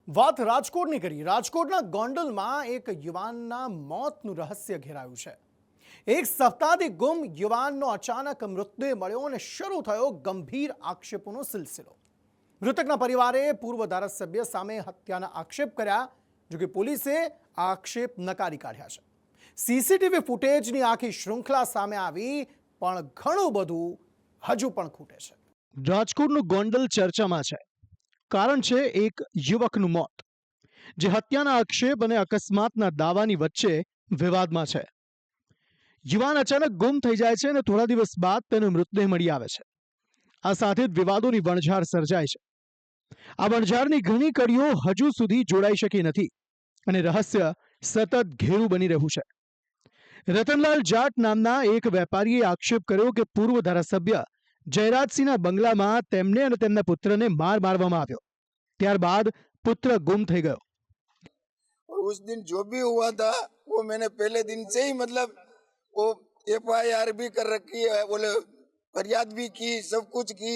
વાત રાજકોટની કરી। રાજકોટના ગોંડલમાં એક યુવાનના મોતનું રહસ્ય ઘેરાયું છે। એક સપ્તાહથી ગુમ યુવાનનો અચાનક મૃતદેહ મળ્યો અને શરૂ થયો ગંભીર આક્ષેપોનો સિલસિલો। મૃતકના પરિવારે પૂર્વ ધારાસભ્ય સામે હત્યાના આક્ષેપ કર્યા, જો કે પોલીસે આ આક્ષેપ નકારી કાઢ્યા છે। સીસીટીવી ફૂટેજની આખી શૃંખલા સામે આવી, પણ ઘણું બધું હજુ પણ ખૂટે છે। રાજકોટનું ગોંડલ ચર્ચામાં છે। કારણ છે એક યુવકનું મોત, જે હત્યાના આક્ષેપ અને અકસ્માતના દાવાની વચ્ચે વિવાદમાં છે। યુવાન અચાનક ગુમ થઈ જાય છે અને થોડા દિવસ બાદ તેનો મૃતદેહ મળી આવે છે। આ સાથે જ વિવાદોની વણઝાર સર્જાય છે। આ વણઝારની ઘણી કડીઓ હજુ સુધી જોડાઈ શકી નથી અને રહસ્ય સતત ઘેરું બની રહ્યું છે। રતનલાલ જાટ નામના એક વેપારીએ આક્ષેપ કર્યો કે પૂર્વ ધારાસભ્ય જયરાજસિંહના બંગલામાં તેમને અને તેમના પુત્રને મારવામાં આવ્યો। ત્યારબાદ પુત્ર ગુમ થઈ ગયો। और उस दिन जो भी हुआ था वो मैंने पहले दिन से ही मतलब वो FIR भी कर रखी है, बोले फरियाद भी की, सब कुछ की।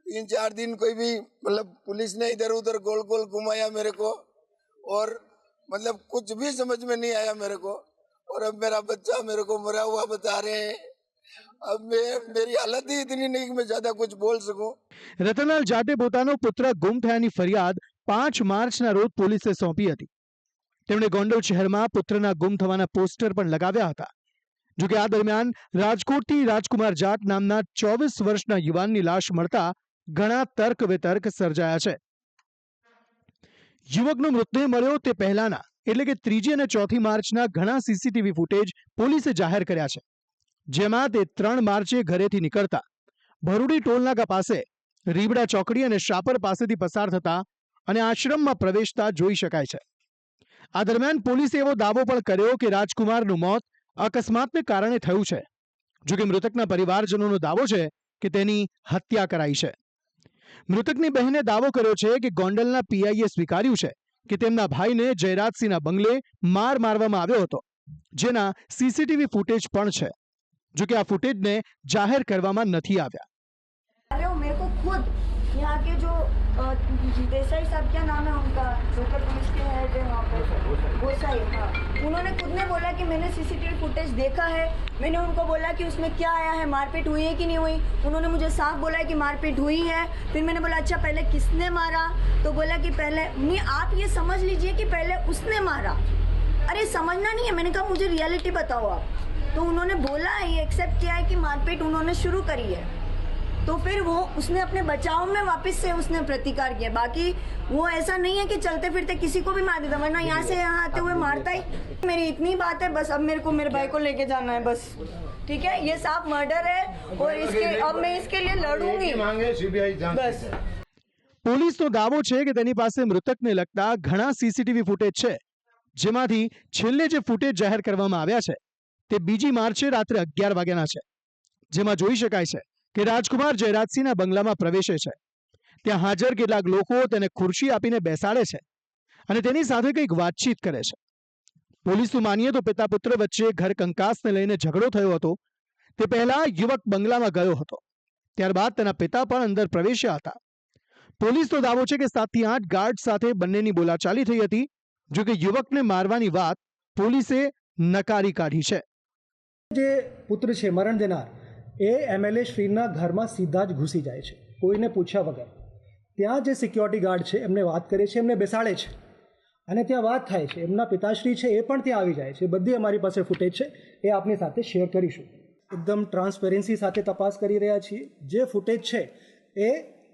3-4 दिन कोई भी मतलब पुलिस ने इधर उधर गोल गोल घुमाया मेरे को, और मतलब कुछ भी समझ में नहीं आया मेरे को। और अब मेरा बच्चा मेरे को मरा हुआ बता रहे हैं। अब मेरी हालत ही इतनी नहीं कि मैं ज्यादा कुछ बोल सकूं। રતનલાલ જાટે પોતાનો પુત્ર ગુમ થયાની ફરિયાદ 5 માર્ચના રોજ પોલીસે સોંપી હતી। તેમણે ગોંડલ શહેરમાં પુત્રના ગુમ થવાના પોસ્ટર પણ લગાવ્યા હતા। જો કે આ દરમિયાન રાજકોટથી રાજકુમાર જાટ નામના 24 વર્ષના યુવાનની લાશ મળતા ઘણા તર્ક વિતર્ક સર્જાયા છે। યુવકનો મૃતદેહ મળ્યો તે પહેલાના એટલે કે 3જી અને 4થી માર્ચના ઘણા સીસીટીવી ફૂટેજ પોલીસે જાહેર કર્યા છે, જેમાં તે 3 માર્ચે ઘરેથી નીકળતા ભરૂડી ટોલનાકા પાસે રીબડા ચોકડી અને શાપર પાસેથી પસાર થતા અને આશ્રમમાં પ્રવેશતા જોઈ શકાય છે। આ દરમિયાન પોલીસે એવો દાવો પણ કર્યો કે રાજકુમારનું મોત અકસ્માતને કારણે થયું છે, જો કે મૃતકના પરિવારજનોનો દાવો છે કે તેની હત્યા કરાઈ છે। મૃતકની બહેને દાવો કર્યો છે કે ગોંડલના પીઆઈએ સ્વીકાર્યું છે કે તેમના ભાઈને જયરાજસિંહના બંગલે મારવામાં આવ્યો હતો, જેના સીસીટીવી ફૂટેજ પણ છે, જો કે આ ફૂટેજને જાહેર કરવામાં નથી આવ્યા। अरे वो मेरे को खुद यहाँ के जो देसाई साहब, क्या नाम है उनका, लोकल पुलिस के हेड है वहाँ पर, गोसाई, हाँ, उन्होंने खुद ने बोला कि मैंने सीसीटीवी फुटेज देखा है। मैंने उनको बोला कि उसमें क्या आया है, मारपीट हुई है कि नहीं हुई। उन्होंने मुझे साफ बोला है कि मारपीट हुई है। फिर मैंने बोला अच्छा पहले किसने मारा, तो बोला कि पहले नहीं, आप ये समझ लीजिए कि पहले उसने मारा। अरे समझना नहीं है, मैंने कहा मुझे रियलिटी बताओ आप। तो उन्होंने बोला, ये एक्सेप्ट किया है कि मारपीट उन्होंने शुरू करी है। तो फिर वो उसने अपने बचाव में वापस से उसने प्रतिकार किया। बाकी वो ऐसा नहीं है कि चलते फिरते किसी को भी मार देता, वरना यहाँ से यहाँ आते हुए मारता ही। मेरी इतनी बात है, बस अब मेरे को मेरे भाई को लेके जाना है बस, ठीक है। ये साफ मर्डर है और इसके अब मैं इसके लिए लड़ूंगी बस। પોલીસનો દાવો છે કે તેની પાસે મૃતકને લગતા ઘણા સીસીટીવી ફૂટેજ છે, જેમાંથી છેલ્લે જે ફૂટેજ જાહેર કરવામાં આવ્યા છે તે 2 માર્ચે રાત્રે 11 વાગ્યાના છે, જેમાં જોઈ શકાય છે કે રાજકુમાર જયરાજસિંહના બંગલામાં પ્રવેશે છે। ત્યાં હાજર કેટલાક લોકો તેને ખુરશી આપીને બેસાડે છે અને તેની સાથે કંઈક વાતચીત કરે છે। પોલીસનું માનીએ તો પિતા પુત્ર વચ્ચે ઘર કંકાસને લઈને ઝઘડો થયો હતો। તે પહેલા યુવક બંગલામાં ગયો હતો, ત્યારબાદ તેના પિતા પણ અંદર પ્રવેશ્યા હતા। પોલીસનો દાવો છે કે 7 થી 8 ગાર્ડ સાથે બંનેની બોલાચાલી થઈ હતી, જો કે યુવકને મારવાની વાત પોલીસે નકારી કાઢી છે। જે પુત્ર છે મરણ દેનાર એ એમએલએ શ્રીના ઘરમાં સીધા જ ઘૂસી જાય છે, કોઈને પૂછ્યા વગર। ત્યાં જે સિક્યોરિટી ગાર્ડ છે એમને વાત કરે છે, એમને બેસાડે છે અને ત્યાં વાત થાય છે। એમના પિતાશ્રી છે એ પણ ત્યાં આવી જાય છે। બધી અમારી પાસે ફૂટેજ છે, એ આપની સાથે શેર કરીશું। એકદમ ટ્રાન્સપેરન્સી સાથે તપાસ કરી રહ્યા છીએ। જે ફૂટેજ છે એ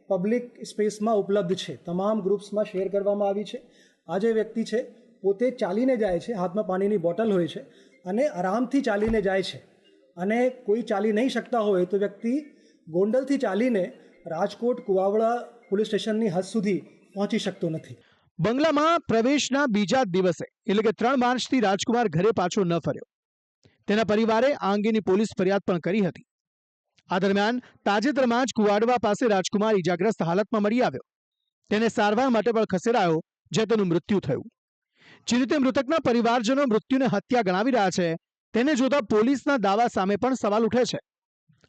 પબ્લિક સ્પેસમાં ઉપલબ્ધ છે, તમામ ગ્રુપ્સમાં શેર કરવામાં આવી છે। આ જે વ્યક્તિ છે પોતે ચાલીને જાય છે, હાથમાં પાણીની બોટલ હોય છે અને આરામથી ચાલીને જાય છે, અને કોઈ ચાલી નહીં શકતા હોય તો વ્યક્તિ ગોંડલથી ચાલીને રાજકોટ કુવાવડા પોલીસ સ્ટેશનની હદ સુધી પહોંચી શકતો નથી। બંગલામાં પ્રવેશના બીજા દિવસે એટલે કે 3 માર્ચથી રાજકુમાર ઘરે પાછો ન ફર્યો। તેના પરિવારે આ અંગેની પોલીસ ફરિયાદ પણ કરી હતી। આ દરમિયાન તાજેતરમાં જ કુવાડવા પાસે રાજકુમાર ઇજાગ્રસ્ત હાલતમાં મળી આવ્યો। તેને સારવાર માટે પણ ખસેડાયો, જ્યાં તેનું મૃત્યુ થયું। જે રીતે મૃતકના પરિવારજનો મૃત્યુને હત્યા ગણાવી રહ્યા છે, તેને જોતા પોલીસના દાવા સામે પણ સવાલ ઉઠે છે।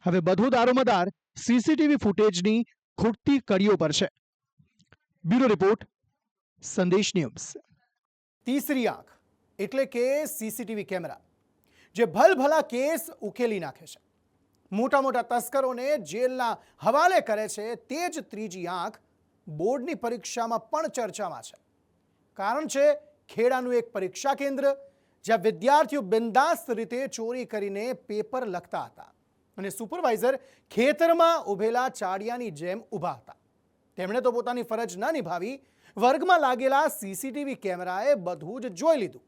હવે બધો દારોમદાર સીસીટીવી ફૂટેજની ખૂટતી કડીઓ પર છે। બ્યુરો રિપોર્ટ, સંદેશ ન્યૂઝ. તીસરી આંખ એટલે કે સીસીટીવી કેમેરા જે ભલભલા કેસ ઉકેલી નાખે છે, મોટા મોટા તસ્કરોને જેલના હવાલે કરે છે, તે જ ત્રીજી આંખ બોર્ડની પરીક્ષામાં પણ ચર્ચામાં છે. કારણ છે ખેડાનું એક પરીક્ષા કેન્દ્ર જ્યાં વિદ્યાર્થીઓ બિંદાસ્ત રીતે ચોરી કરીને પેપર લખતા હતા અને સુપરવાઇઝર ખેતરમાં ઊભેલા ચાડિયાની જેમ ઊભા હતા. તેમણે તો પોતાની ફરજ ન નિભાવી, વર્ગમાં લાગેલા સીસીટીવી કેમેરાએ બધું જ જોઈ લીધું.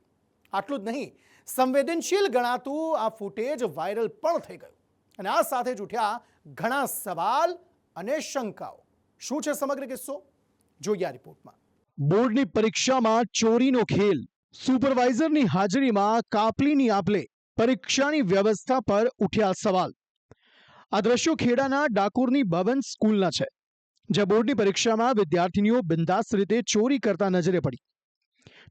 આટલું જ નહીં, સંવેદનશીલ ગણાતું આ ફૂટેજ વાયરલ પણ થઈ ગયું અને આ સાથે જ ઉઠ્યા ઘણા સવાલ અને શંકાઓ. શું છે સમગ્ર કિસ્સો? જોઈએ આ રિપોર્ટમાં. બોર્ડની પરીક્ષામાં ચોરીનો ખેલ, સુપરવાઇઝરની હાજરીમાં કાપલીની આપલે, પરીક્ષાની વ્યવસ્થા પર ઉઠ્યા સવાલ. આ દ્રશ્યો ખેડાના ડાકોરની ભવન સ્કૂલના છે, જ્યાં બોર્ડની પરીક્ષામાં વિદ્યાર્થીનીઓ બિંદાસ રીતે ચોરી કરતા નજરે પડી.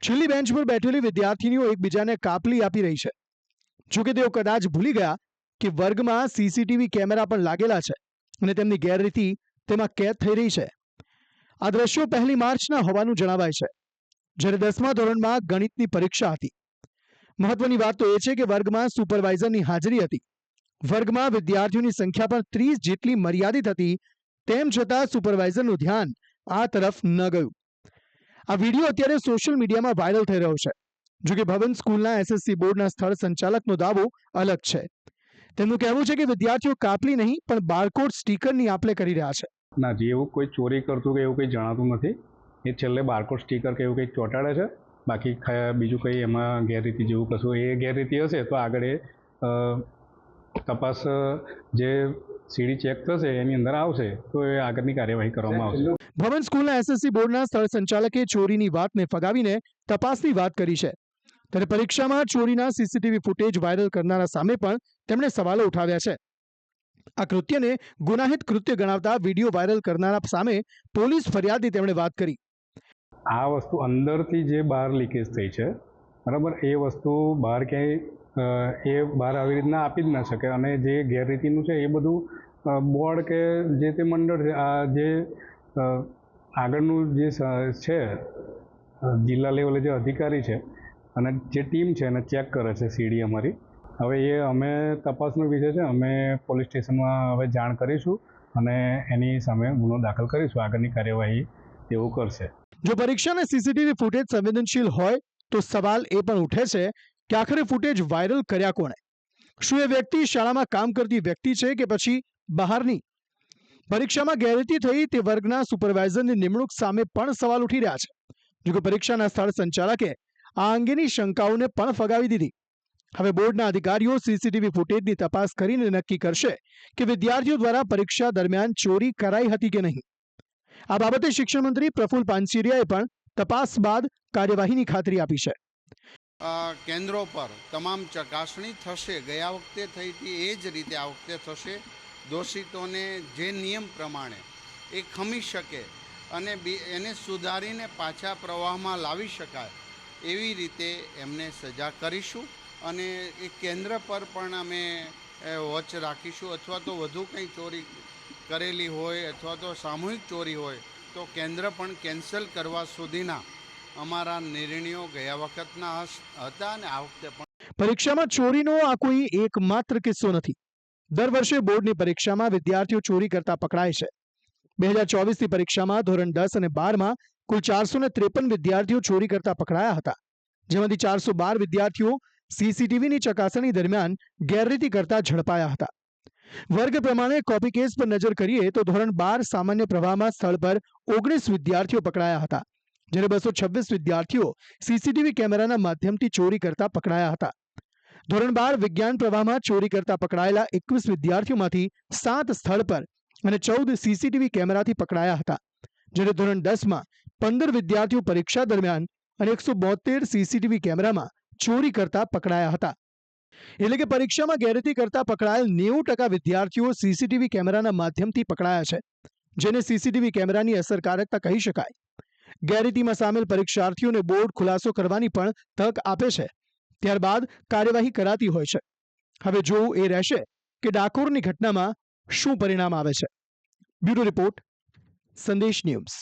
છેલ્લી બેન્ચ પર બેઠેલી વિદ્યાર્થીનીઓ એકબીજાને કાપલી આપી રહી છે. જોકે તેઓ કદાચ ભૂલી ગયા કે વર્ગમાં સીસીટીવી કેમેરા પણ લાગેલા છે અને તેમની ગેરરીતિ તેમાં કેદ થઈ રહી છે. આ દ્રશ્યો 1 માર્ચના હોવાનું જણાવાય છે, જ્યારે 10મા ધોરણમાં ગણિતની પરીક્ષા હતી. મહત્વની વાત તો એ છે કે વર્ગમાં સુપરવાઇઝરની હાજરી હતી. વર્ગમાં વિદ્યાર્થીઓની સંખ્યા પણ 30 જેટલી મર્યાદિત હતી. તેમ છતાં સુપરવાઇઝરનું ધ્યાન આ તરફ ન ગયું. આ વિડીયો અત્યારે સોશિયલ મીડિયામાં વાયરલ થઈ રહ્યો છે. જોકે ભવન સ્કૂલના એસએસસી બોર્ડના સ્થળ સંચાલકનો દાવો અલગ છે. તેમનું કહેવું છે કે વિદ્યાર્થીઓ કાપલી નહીં પણ બારકોડ સ્ટીકરની આપલે કરી રહ્યા છે. ના જી, એવું કોઈ ચોરી કરતું કે એવું કંઈ જણાતું નથી. એ છેલ્લે બારકોડ સ્ટીકર કે એવું કંઈક ચોંટાડે છે. બાકી બીજું કંઈ એમાં ગેરરીતિ જેવું કશું, એ ગેરરીતિ હશે તો આગળ એ તપાસ જે સીડી ચેક થશે એની અંદર આવશે તો એ આગળની કાર્યવાહી કરવામાં આવશે. ભવન સ્કૂલના એસએસસી બોર્ડના સ્થળ સંચાલકે ચોરીની વાતને ફગાવીને તપાસની વાત કરી છે. ત્યારે પરીક્ષામાં ચોરીના સીસીટીવી ફૂટેજ વાયરલ કરનારા સામે પણ તેમણે સવાલો ઉઠાવ્યા છે. આ કૃત્યને ગુનાહિત કૃત્ય ગણાવતા વિડીયો વાયરલ કરનારા સામે પોલીસ ફરિયાદની તેમણે વાત કરી. આ વસ્તુ અંદરથી જે બહાર લીકેજ થઈ છે, બરાબર, એ વસ્તુ બહાર ક્યાંય એ બહાર આવી રીતના આપી જ ના શકે. અને જે ગેરરીતિનું છે એ બધું બોર્ડ કે જે તે મંડળ છે, આ જે આગળનું જે છે જિલ્લા લેવલે જે અધિકારી છે અને જે ટીમ છે એને ચેક કરે છે સીડી અમારી. હવે એ અમે તપાસનો વિષય છે, અમે પોલીસ સ્ટેશનમાં હવે જાણ કરીશું અને એની સામે ગુનો દાખલ કરીશું. આગળની કાર્યવાહી તેવું કરશે. જો પરીક્ષાના સીસીટીવી ફૂટેજ સંવેદનશીલ હોય તો સવાલ એ પણ ઉઠે છે કે આખરે ફૂટેજ વાયરલ કર્યા કોણે? શું એ વ્યક્તિ શાળામાં કામ કરતી વ્યક્તિ છે કે પછી બહારની? પરીક્ષામાં ગેરરીતિ થઈ તે વર્ગના સુપરવાઇઝરની નિમણૂક સામે પણ સવાલ ઉઠી રહ્યા છે. જોકે પરીક્ષાના સ્થળ સંચાલકે આ અંગેની શંકાઓને પણ ફગાવી દીધી. હવે બોર્ડના અધિકારીઓ સીસીટીવી ફૂટેજની તપાસ કરીને નક્કી કરશે કે વિદ્યાર્થીઓ દ્વારા પરીક્ષા દરમિયાન ચોરી કરાઈ હતી કે નહીં. આ બાબતે શિક્ષણ મંત્રી પ્રફુલ પાનસેરિયાએ પણ તપાસ બાદ કાર્યવાહીની ખાતરી આપી છે. કેન્દ્રો પર તમામ ચકાસણી થશે. ગયા વખતે થઈ હતી એ જ રીતે આ વખતે થશે. દોષિતોને જે નિયમ પ્રમાણે એ ખમી શકે અને એને સુધારીને પાછા પ્રવાહમાં લાવી શકાય એવી રીતે એમને સજા કરીશું. અને એ કેન્દ્ર પર પણ અમે વોચ રાખીશું. અથવા તો વધુ કંઈ ચોરી કરેલી હોય અથવા તો સામૂહિક ચોરી હોય તો કેન્દ્ર પણ કેન્સલ કરવા સુધીના અમારા નિર્ણયો ગયા વખતના હતા અને આ વખતે પણ. પરીક્ષામાં ચોરીનો આ કોઈ એકમાત્ર કિસ્સો નથી. દર વર્ષે બોર્ડની પરીક્ષામાં વિદ્યાર્થીઓ ચોરી કરતા પકડાય છે. 2024ની પરીક્ષામાં ધોરણ 10 અને 12માં કુલ 453 વિદ્યાર્થીઓ ચોરી કરતા પકડાયા હતા, જેમાંથી 412 વિદ્યાર્થીઓ સીસીટીવીની ચકાસણી દરમિયાન ગેરરીતિ કરતા ઝડપાયા હતા. વર્ગ પ્રમાણે કોપી કેસ પર નજર કરીએ તો ધોરણ 12 સામાન્ય પ્રવાહમાં સ્થળ પર 19 વિદ્યાર્થીઓ પકડાયા હતા, જ્યારે 226 વિદ્યાર્થીઓ સીસીટીવી કેમેરાના માધ્યમથી ચોરી કરતા પકડાયા હતા. ધોરણ 12 વિજ્ઞાન પ્રવાહમાં ચોરી કરતા પકડાયેલા 21 વિદ્યાર્થીઓમાંથી 7 સ્થળ પર અને 14 સીસીટીવી કેમેરાથી પકડાયા હતા, જ્યારે ધોરણ 10માં 15 વિદ્યાર્થીઓ પરીક્ષા દરમિયાન અને 172 સીસીટીવી કેમેરામાં ચોરી કરતા પકડાયા હતા. એટલે કે પરીક્ષામાં ગેરરીતિ કરતા પકડાયેલ 90% વિદ્યાર્થીઓ સીસીટીવી કેમેરાના માધ્યમથી પકડાયા છે, જેને સીસીટીવી કેમેરાની અસરકારકતા કહી શકાય. ગેરરીતિમાં સામેલ પરીક્ષાર્થીઓને બોર્ડ ખુલાસો કરવાની પણ તક આપે છે. ત્યારબાદ કાર્યવાહી કરાતી હોય છે. હવે જોવું એ રહેશે કે ડાકોરની ઘટનામાં શું પરિણામ આવે છે. બ્યુરો રિપોર્ટ, સંદેશ ન્યૂઝ.